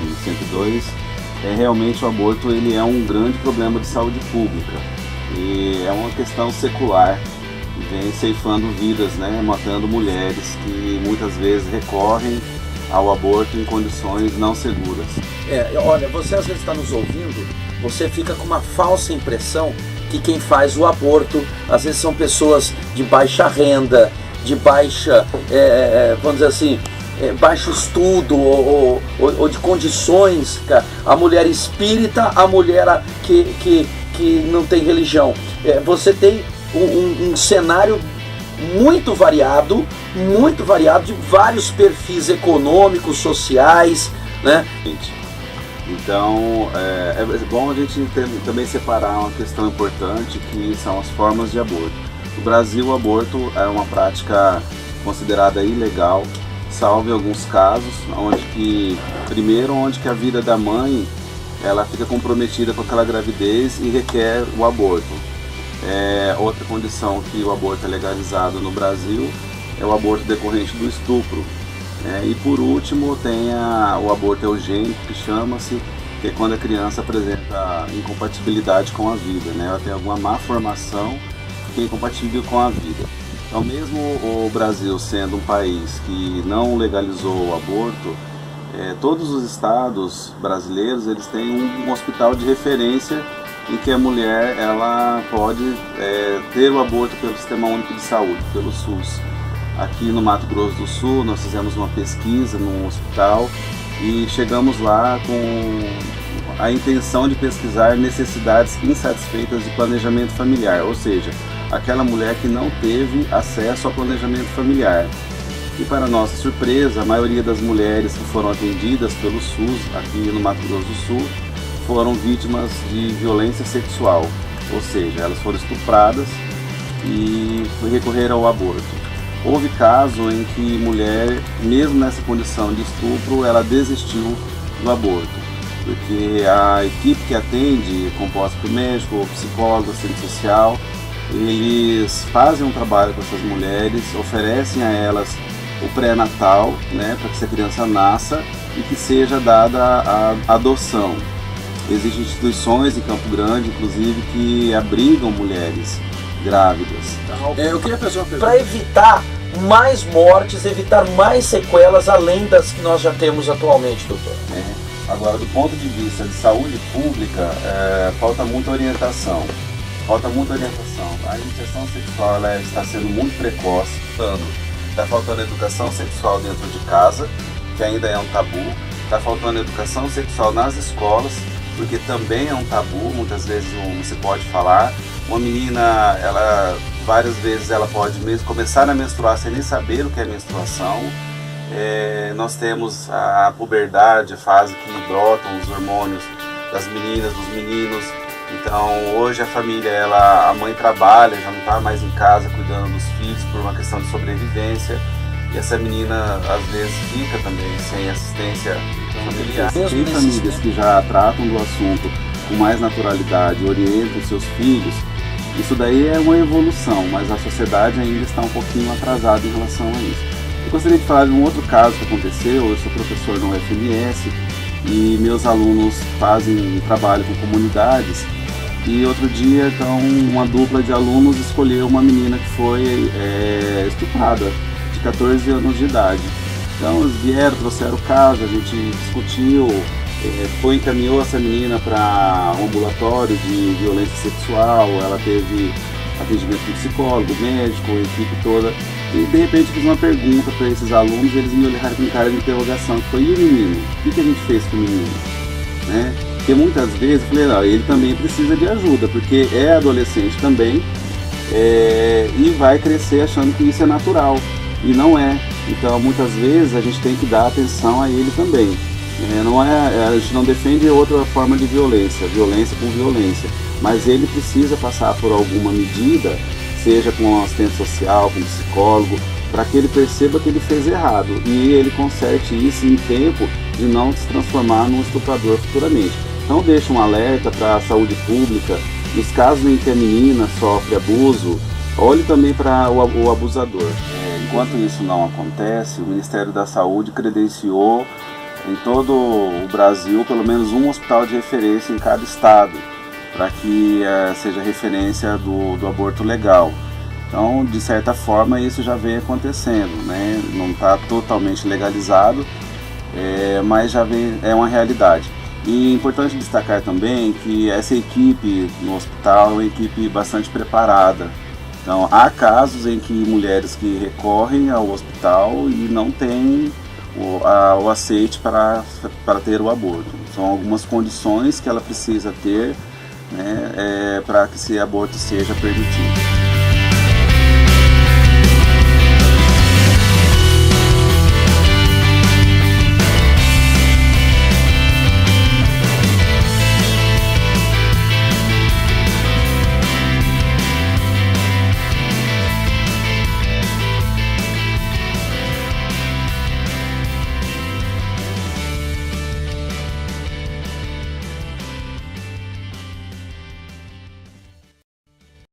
aqui, 102, realmente o aborto ele é um grande problema de saúde pública e é uma questão secular que vem ceifando vidas, né, matando mulheres que muitas vezes recorrem ao aborto em condições não seguras. Olha, você às vezes está nos ouvindo, você fica com uma falsa impressão que quem faz o aborto, às vezes são pessoas de baixa renda, de baixa, vamos dizer assim, baixo estudo ou de condições, a mulher espírita, a mulher que não tem religião. Você tem um cenário muito variado de vários perfis econômicos, sociais, né? Então é bom a gente também separar uma questão importante, que são as formas de aborto. No Brasil, o aborto é uma prática considerada ilegal, salvo em alguns casos, onde que a vida da mãe ela fica comprometida com aquela gravidez e requer o aborto. Outra condição que o aborto é legalizado no Brasil é o aborto decorrente do estupro. E por último tem o aborto eugênico, que chama-se, que é quando a criança apresenta incompatibilidade com a vida, né? Ela tem alguma má formação que é incompatível com a vida. Então, mesmo o Brasil sendo um país que não legalizou o aborto, todos os estados brasileiros eles têm um hospital de referência em que a mulher ela pode ter o aborto pelo Sistema Único de Saúde, pelo SUS. Aqui no Mato Grosso do Sul nós fizemos uma pesquisa num hospital e chegamos lá com a intenção de pesquisar necessidades insatisfeitas de planejamento familiar, ou seja, aquela mulher que não teve acesso ao planejamento familiar. E para nossa surpresa, a maioria das mulheres que foram atendidas pelo SUS aqui no Mato Grosso do Sul foram vítimas de violência sexual, ou seja, elas foram estupradas e recorreram ao aborto. Houve caso em que mulher, mesmo nessa condição de estupro, ela desistiu do aborto, porque a equipe que atende, composta por médico, psicólogo, assistente social, eles fazem um trabalho com essas mulheres, oferecem a elas o pré-natal, né, para que essa criança nasça e que seja dada a adoção. Existem instituições em Campo Grande, inclusive, que abrigam mulheres grávidas. Eu queria fazer uma pergunta. Para evitar mais mortes, evitar mais sequelas, além das que nós já temos atualmente, doutor. Agora, do ponto de vista de saúde pública, falta muita orientação. A iniciação sexual ela está sendo muito precoce. Está faltando educação sexual dentro de casa, que ainda é um tabu. Está faltando educação sexual nas escolas, porque também é um tabu, muitas vezes não se pode falar. Uma menina, várias vezes ela pode mesmo começar a menstruar sem nem saber o que é menstruação. Nós temos a puberdade, a fase que brotam os hormônios das meninas, dos meninos. Então hoje a família, a mãe trabalha, já não está mais em casa cuidando dos filhos por uma questão de sobrevivência. E essa menina às vezes fica também sem assistência familiar. Tem famílias que já tratam do assunto com mais naturalidade, orientam seus filhos. Isso daí é uma evolução, mas a sociedade ainda está um pouquinho atrasada em relação a isso. Eu gostaria de falar de um outro caso que aconteceu. Eu sou professor no UFMS e meus alunos fazem um trabalho com comunidades. E outro dia, então, uma dupla de alunos escolheu uma menina que foi estuprada, de 14 anos de idade. Então eles vieram, trouxeram o caso, a gente discutiu, encaminhou essa menina para um ambulatório de violência sexual. Ela teve atendimento de psicólogo, médico, a equipe toda. E de repente fiz uma pergunta para esses alunos, eles me olharam com cara de interrogação, que foi: e o menino? O que a gente fez com o menino? Né? Porque muitas vezes eu falei, não, ele também precisa de ajuda, porque é adolescente também, e vai crescer achando que isso é natural, e não é. Então muitas vezes a gente tem que dar atenção a ele também. A gente não defende outra forma de violência com violência, mas ele precisa passar por alguma medida, seja com um assistente social, com um psicólogo, para que ele perceba que ele fez errado e ele conserte isso em tempo de não se transformar num estuprador futuramente. Então deixa um alerta para a saúde pública, nos casos em que a menina sofre abuso, olhe também para o abusador. Enquanto isso não acontece, o Ministério da Saúde credenciou em todo o Brasil, pelo menos um hospital de referência em cada estado, para que seja referência do aborto legal. Então, de certa forma, isso já vem acontecendo, né? Não está totalmente legalizado, mas já é uma realidade. E é importante destacar também que essa equipe no hospital é uma equipe bastante preparada. Então, há casos em que mulheres que recorrem ao hospital e não têm o aceite para ter o aborto. São algumas condições que ela precisa ter, né, para que esse aborto seja permitido.